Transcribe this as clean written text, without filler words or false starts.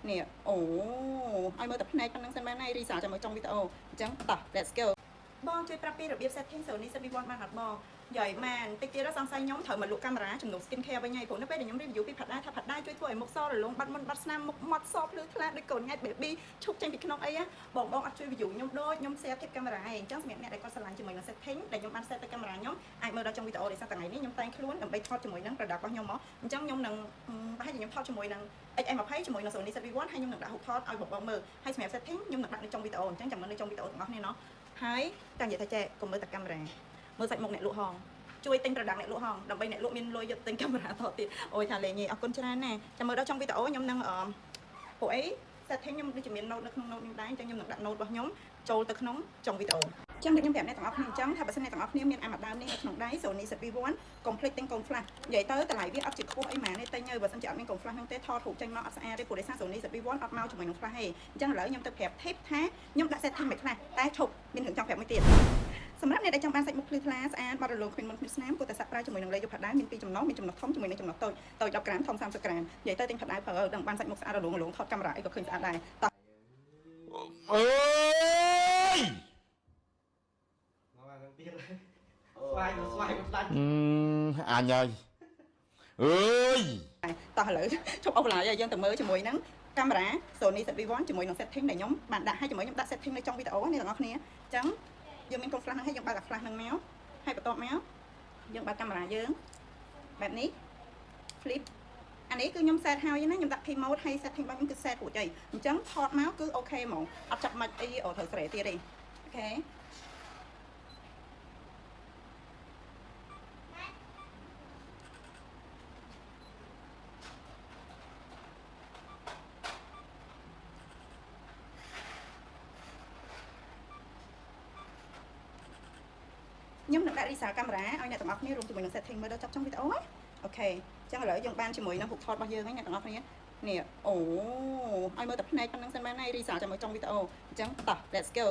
nè ồ ai mơ tập này con năng sân bán này đi xả cho mới trong video chẳng tập let's go bon chơi prappi rồi biết setting sổ ni sẽ bị bon ban hạt bò giỏi mà tích kia đó sang say nhóm thở mà lụa camera chừng nụ skin care với nhau cũng nó biết để nhóm review bị thật đai chui tuổi một so rồi luôn bắt môn bắt nam một mặt so lưới thla để còn ngay baby chúc tranh bị cái nóc ấy á bọn chui ví dụ nhóm đôi nhóm xe tiếp camera này chắc mẹ để con sẵn lành cho mình là setting để nhóm ăn set tới camera nhóm ai mơ ra trong video để sang tầng này nhóm tay luôn đừng bay thọt cho mình nắng rồi đặt bao nhóm mó chắc nhóm nằng hay nhóm thọt cho mình nằng em mà thấy cho mình là sổ ni sẽ bị quán hay nhóm nằng đã hụt thọt ai bọn mơ hay mẹ setting nhóm nằng đặt trong video chắc chẳng mình trong video ngóc này nó hay càng vậy thay trẻ cùng mơ tập camera mơ sạch một nẹt lụa hòn chui tinhระดับអ្នកលក់ហងដើម្បីអ្នកលក់មានលុយយកទិញកាមេរ៉ាថតទៀតអូយថាលេងអរគុណច្រើនណាស់ចាំមើលដល់trong videoខ្ញុំនឹងពួកអី setting ខ្ញុំដូចជាមាន note នៅក្នុង note នេះដែរអញ្ចឹងខ្ញុំនឹងដាក់ note របស់ខ្ញុំចូលទៅក្នុងtrong video អញ្ចឹងដូចខ្ញុំប្រាប់អ្នកទាំងអស់គ្នាអញ្ចឹងថាបើសិនអ្នកទាំងអស់គ្នាមានអាមួយដើមនេះនៅក្នុងដៃ Sony ZV-1 complete ទិញកូន flash និយាយទៅតម្លៃវាអត់ជាខ្ពស់អីហ្មងទេតែញើបើសិនជាអត់មានកូន flash ហ្នឹងទេថតរូបចេញមកអត់ស្អាតទេព្រោះដោយសារ Sony ZV-1 អត់មកជាមួយនឹង flash ទេអញ្ចឹងឥឡូវខ្ញុំទៅប្រាប់ tip ថាខ្ញុំដាក់ setting មួយខ្លះតែឈប់មានរឿងចង់ប្រាប់មួយទៀតសម្រាប់អ្នកដែលចង់បានសាច់មុខភ្លឺថ្លាស្អាតបរិលងគ្មានមុនគ្មានស្នាមគួរតែសាក់ប្រើជាមួយនឹងលេខយកផាត់ដៃមានពីរចំណុចមានចំណុចធំជាមួយនឹងចំណុចតូច10ក្រាមធំ30ក្រាមនិយាយទៅទិញផាត់ដៃប្រើដឹងបានសាច់មុខស្អាតរលងថតកាមេរ៉ាអីក៏ឃើញស្អាតដែរតោះអើយមកឡើងទៀតស្វាយមិនដាច់អញហើយអើយតោះឥឡូវជប់អូឡាយយើងទៅមើលជាមួយនឹងកាមេរ៉ា Sony ZV-1 ជាមួយនឹង setting ដែលខ្ញុំបានដាក់ឲ្យជាមួយខ្ញុំដាក់ setting នៅtrong videoនេះទាំងអស់គ្នាអញ្ចឹងយើងមានកូន flash ហ្នឹងហើយយើងបើកអា flash ហ្នឹងមកហើយបន្ទាប់មកយើងបើកកាមេរ៉ាយើងបែបនេះ flip អានេះគឺខ្ញុំ set ហើយណាខ្ញុំដាក់ P mode ហើយ setting របស់ខ្ញុំគឺ set រួចហើយអញ្ចឹងថតមកគឺអូខេហ្មងអត់ចាប់មិនអីត្រូវស្រែទៀតទេអូខេខ្ញុំនឹងដាក់ restart កាមេរ៉ាឲ្យអ្នកទាំងអស់គ្នារួមជាមួយនឹង setting មើលដល់ចប់trong video ណាអូខេអញ្ចឹងឥឡូវយើងបានជាមួយនឹងរូបថតរបស់យើងហើយអ្នកទាំងអស់គ្នានេះអូឲ្យមើលតែផ្នែកប៉ុណ្្នឹងសិនបានហើយ restart ចាំមើលtrong videoអញ្ចឹងតោះ let's go